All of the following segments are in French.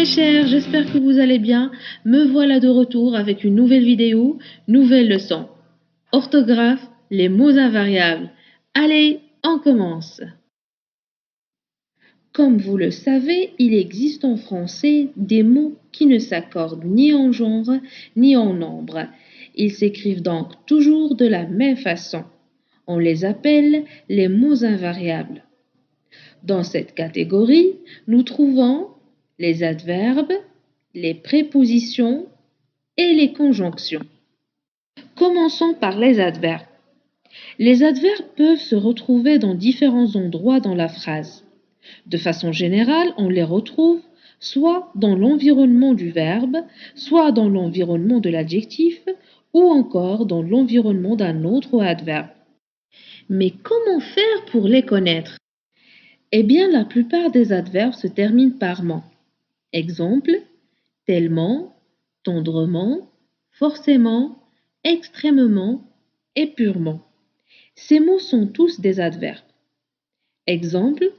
mes chers, j'espère que vous allez bien. Me voilà de retour avec une nouvelle vidéo, nouvelle leçon. Orthographe, les mots invariables. Allez, on commence. Comme vous le savez, il existe en français des mots qui ne s'accordent ni en genre ni en nombre. Ils s'écrivent donc toujours de la même façon. On les appelle les mots invariables. Dans cette catégorie, nous trouvons les adverbes, les prépositions et les conjonctions. Commençons par les adverbes. Les adverbes peuvent se retrouver dans différents endroits dans la phrase. De façon générale, on les retrouve soit dans l'environnement du verbe, soit dans l'environnement de l'adjectif, ou encore dans l'environnement d'un autre adverbe. Mais comment faire pour les connaître? Eh bien, la plupart des adverbes se terminent par ment. Exemple, tellement, tendrement, forcément, extrêmement et purement. Ces mots sont tous des adverbes. Exemple,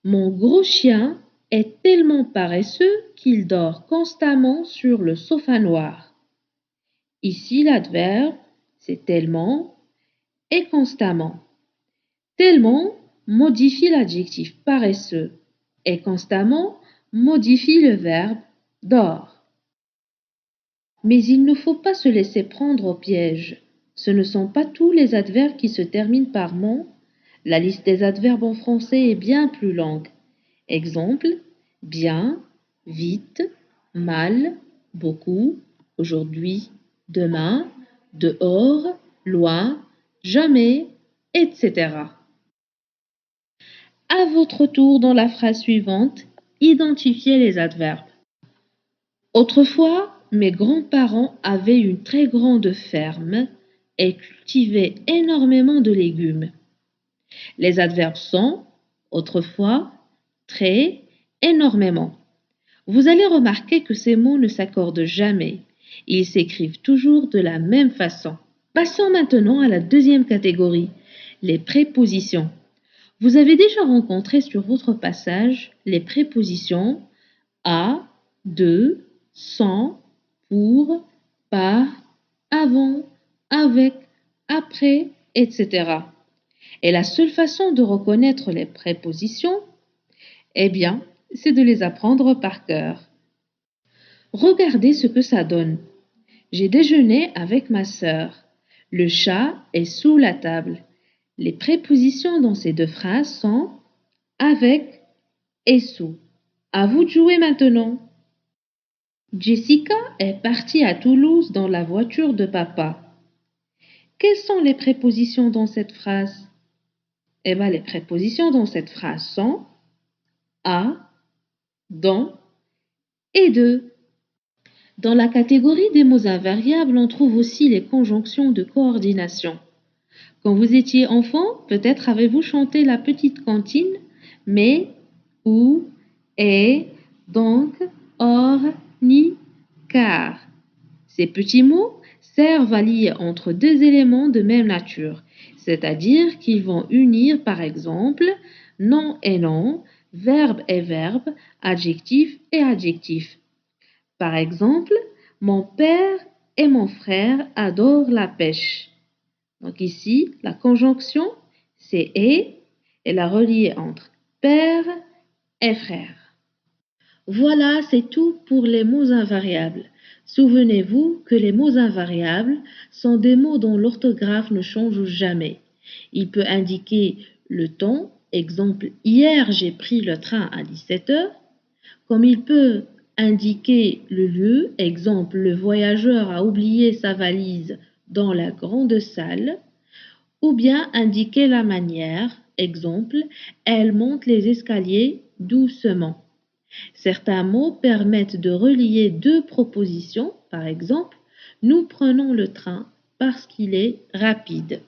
mon gros chien est tellement paresseux qu'il dort constamment sur le sofa noir. Ici, l'adverbe, c'est tellement et constamment. Tellement modifie l'adjectif paresseux et constamment modifie le verbe dort. Mais il ne faut pas se laisser prendre au piège. Ce ne sont pas tous les adverbes qui se terminent par ment. La liste des adverbes en français est bien plus longue. Exemple, bien, vite, mal, beaucoup, aujourd'hui, demain, dehors, loin, jamais, etc. À votre tour, dans la phrase suivante, identifiez les adverbes. Autrefois, mes grands-parents avaient une très grande ferme et cultivaient énormément de légumes. Les adverbes sont autrefois, très, énormément. Vous allez remarquer que ces mots ne s'accordent jamais. Ils s'écrivent toujours de la même façon. Passons maintenant à la deuxième catégorie, les prépositions. Vous avez déjà rencontré sur votre passage les prépositions à, de, sans, pour, par, avant, avec, après, etc. Et la seule façon de reconnaître les prépositions, eh bien, c'est de les apprendre par cœur. Regardez ce que ça donne. J'ai déjeuné avec ma sœur. Le chat est sous la table. Les prépositions dans ces deux phrases sont avec et sous. À vous de jouer maintenant. Jessica est partie à Toulouse dans la voiture de papa. Quelles sont les prépositions dans cette phrase? Eh bien, les prépositions dans cette phrase sont à, dans et de. Dans la catégorie des mots invariables, on trouve aussi les conjonctions de coordination. Quand vous étiez enfant, peut-être avez-vous chanté la petite cantine, mais, ou, et, donc, or, ni, car. Ces petits mots servent à lier entre deux éléments de même nature, c'est-à-dire qu'ils vont unir par exemple nom et nom, verbe et verbe, adjectif et adjectif. Par exemple, mon père et mon frère adorent la pêche. Donc ici, la conjonction, c'est et la reliée entre père et frère. Voilà, c'est tout pour les mots invariables. Souvenez-vous que les mots invariables sont des mots dont l'orthographe ne change jamais. Il peut indiquer le temps, exemple hier j'ai pris le train à 17h, comme il peut indiquer le lieu, exemple le voyageur a oublié sa valise dans la grande salle, ou bien indiquer la manière, exemple elle monte les escaliers doucement. Certains mots permettent de relier deux propositions, par exemple, nous prenons le train parce qu'il est rapide.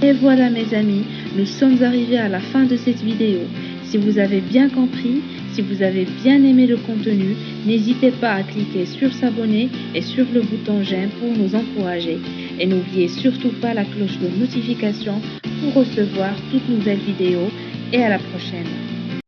Et voilà mes amis, nous sommes arrivés à la fin de cette vidéo. Si vous avez bien compris, si vous avez bien aimé le contenu, n'hésitez pas à cliquer sur s'abonner et sur le bouton j'aime pour nous encourager. Et n'oubliez surtout pas la cloche de notification pour recevoir toutes nouvelles vidéos et à la prochaine.